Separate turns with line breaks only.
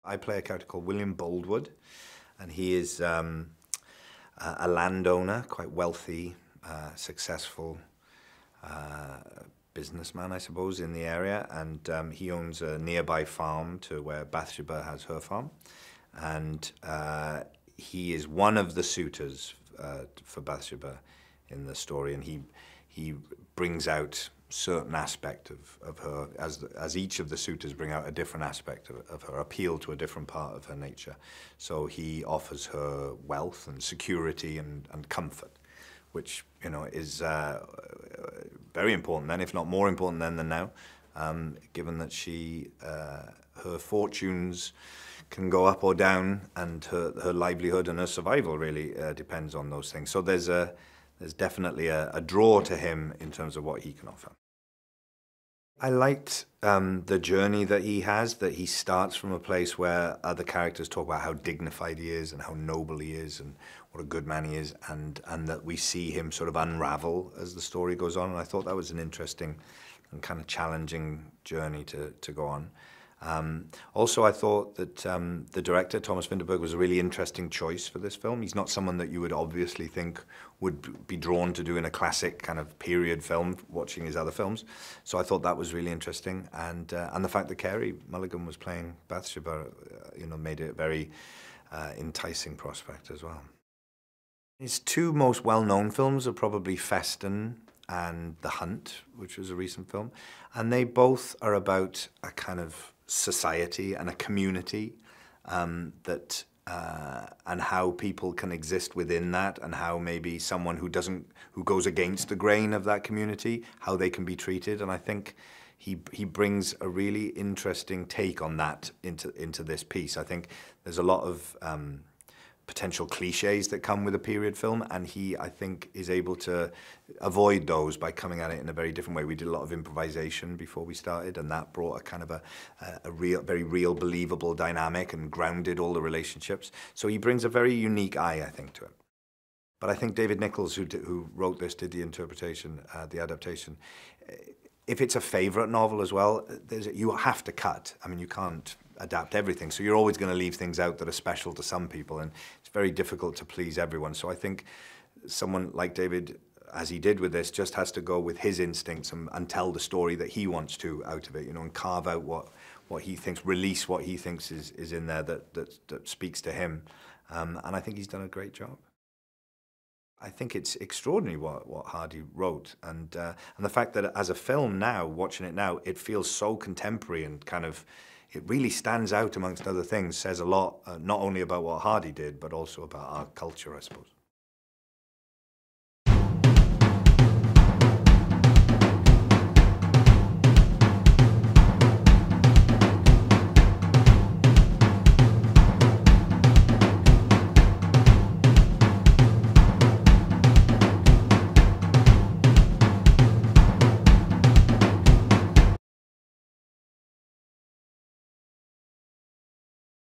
I play a character called William Boldwood, and he is a landowner, quite wealthy, successful businessman, I suppose, in the area, and he owns a nearby farm to where Bathsheba has her farm, and he is one of the suitors for Bathsheba in the story, and he brings out certain aspect of her, as each of the suitors bring out a different aspect of her, appeal to a different part of her nature. So he offers her wealth and security and comfort, which, you know, is very important then, if not more important then than now, given that her fortunes can go up or down, and her livelihood and her survival really depends on those things. So there's definitely a draw to him in terms of what he can offer. I liked the journey that he has, that he starts from a place where other characters talk about how dignified he is and how noble he is and what a good man he is, and that we see him sort of unravel as the story goes on. And I thought that was an interesting and kind of challenging journey to go on. Also, I thought that the director, Thomas Vinterberg, was a really interesting choice for this film. He's not someone that you would obviously think would be drawn to doing a classic kind of period film, watching his other films. So I thought that was really interesting. And the fact that Carey Mulligan was playing Bathsheba, you know, made it a very enticing prospect as well. His two most well-known films are probably Feston and The Hunt, which was a recent film. And they both are about a kind of society and a community and how people can exist within that, and how maybe someone who goes against the grain of that community, how they can be treated. And I think he brings a really interesting take on that into this piece. I think there's a lot of potential cliches that come with a period film, and he, I think, is able to avoid those by coming at it in a very different way. We did a lot of improvisation before we started, and that brought a kind of a very real, believable dynamic and grounded all the relationships. So he brings a very unique eye, I think, to it. But I think David Nichols, who wrote this, did the interpretation, the adaptation. If it's a favorite novel as well, you have to cut. I mean, you can't adapt everything, so you're always going to leave things out that are special to some people, and it's very difficult to please everyone. So I think someone like David, as he did with this, just has to go with his instincts and tell the story that he wants to out of it, you know, and carve out what he thinks, release what he thinks is in there that speaks to him. And I think he's done a great job. I think it's extraordinary what Hardy wrote, and the fact that as a film now, watching it now, it feels so contemporary and kind of, it really stands out amongst other things, says a lot, not only about what Hardy did, but also about our culture, I suppose.